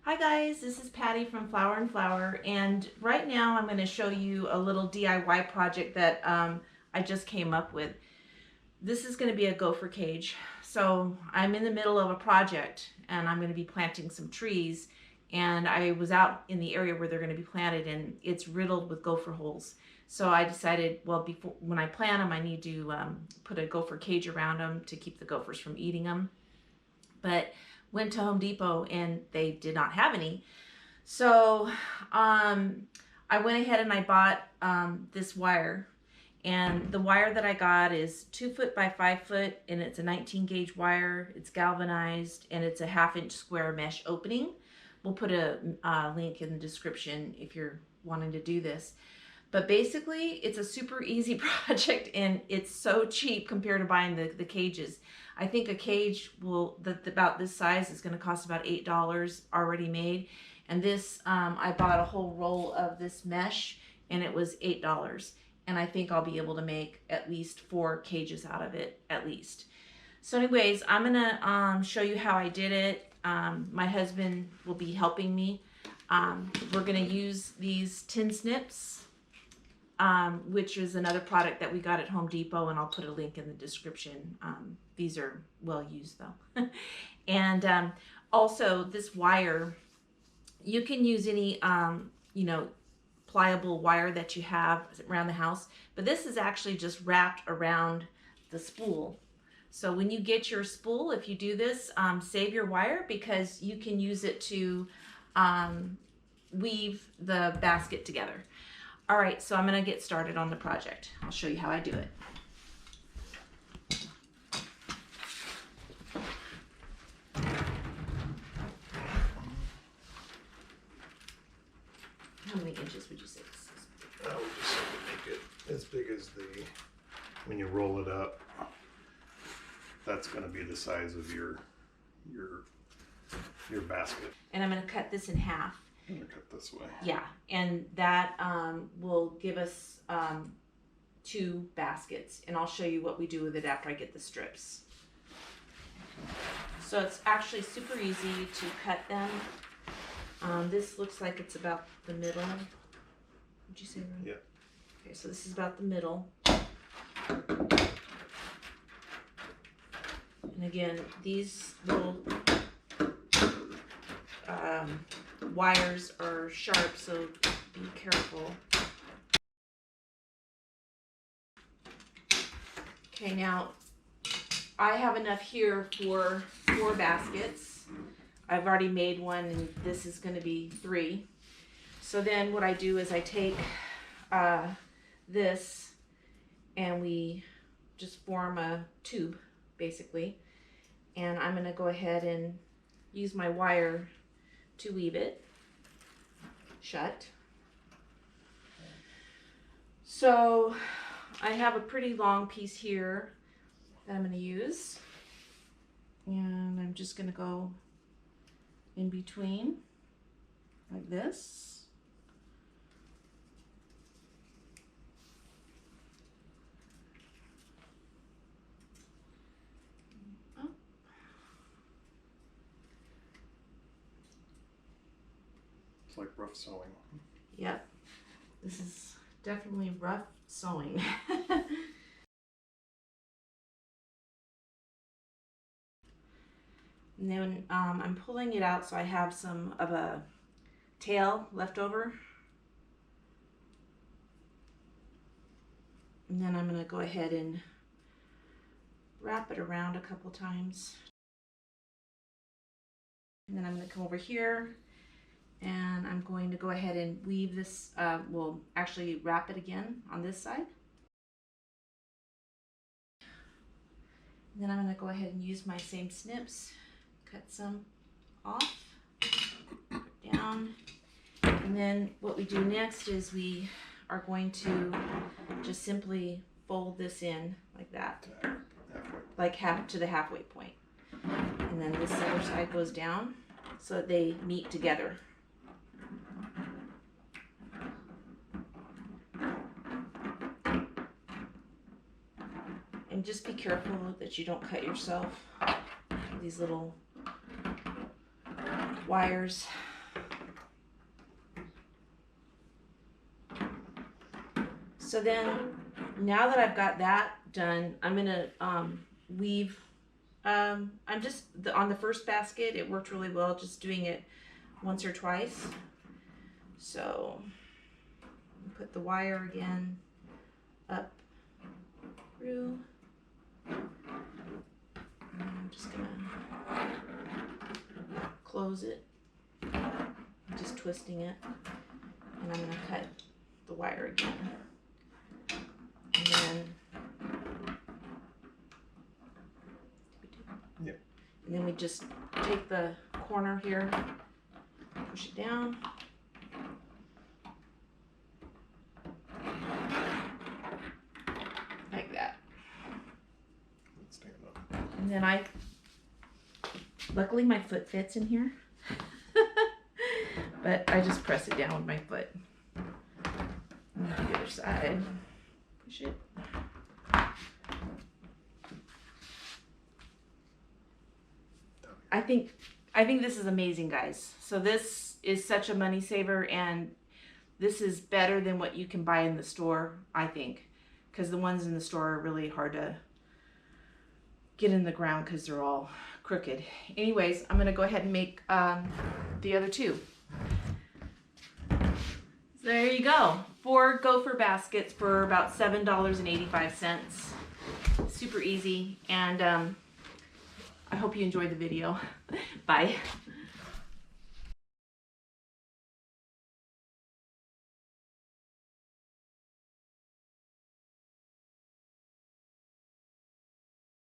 Hi guys, this is Patty from Flower and Flower, and right now I'm going to show you a little DIY project that I just came up with. This is going to be a gopher cage. So I'm in the middle of a project and I'm going to be planting some trees, and I was out in the area where they're going to be planted and it's riddled with gopher holes. So I decided, well, before when I plant them, I need to put a gopher cage around them to keep the gophers from eating them. But went to Home Depot and they did not have any. So I went ahead and I bought this wire. And the wire that I got is 2 foot by 5 foot, and it's a 19 gauge wire. It's galvanized, and it's a 1/2 inch square mesh opening. We'll put a link in the description if you're wanting to do this. But basically, it's a super easy project, and it's so cheap compared to buying the cages. I think a cage about this size is going to cost about $8 already made. And this, I bought a whole roll of this mesh, and it was $8. And I think I'll be able to make at least 4 cages out of it, at least. So anyways, I'm going to show you how I did it. My husband will be helping me. We're going to use these tin snips, which is another product that we got at Home Depot, and I'll put a link in the description. These are well used though. And also this wire, you can use any, pliable wire that you have around the house, but this is actually just wrapped around the spool. So when you get your spool, if you do this, save your wire, because you can use it to weave the basket together. All right, so I'm going to get started on the project. I'll show you how I do it. How many inches would you say this is? I would just make it as big as when you roll it up, that's going to be the size of your basket. And I'm going to cut this in half. I'm going to cut this way. Yeah, and that will give us 2 baskets, and I'll show you what we do with it after I get the strips. So it's actually super easy to cut them. This looks like it's about the middle. Would you say, Ron? Yeah. Okay, so this is about the middle. And again, these little wires are sharp, so be careful. Okay, now I have enough here for 4 baskets. I've already made one, and this is going to be 3. So then what I do is I take this, and we just form a tube, basically. And I'm going to go ahead and use my wire to weave it shut. So I have a pretty long piece here that I'm going to use, and I'm just going to go in between like this. Oh. It's like rough sewing. Yep, this is definitely rough sewing. And then I'm pulling it out so I have some of a tail left over. And then I'm going to go ahead and wrap it around a couple times. And then I'm going to come over here, and I'm going to go ahead and weave this, we'll actually wrap it again on this side. And then I'm going to go ahead and use my same snips, cut some off, put down. And then what we do next is we are going to just simply fold this in like that, like to the halfway point. And then this other side goes down so that they meet together. And just be careful that you don't cut yourself. These little wires. So then, now that I've got that done, I'm gonna weave. I'm just on the first basket. It worked really well, just doing it once or twice. So put the wire again up through. And I'm just gonna close it. I'm just twisting it, and I'm gonna cut the wire again. And then, Yep. And then we just take the corner here, push it down. Like that. Let's stand up. And then luckily my foot fits in here. But I just press it down with my foot. And the other side. Push it. I think this is amazing, guys. So this is such a money saver, and this is better than what you can buy in the store, I think, because the ones in the store are really hard to get in the ground because they're all crooked. Anyways, I'm gonna go ahead and make the other two. So there you go. 4 Gopher baskets for about $7.85. Super easy, and I hope you enjoyed the video. Bye.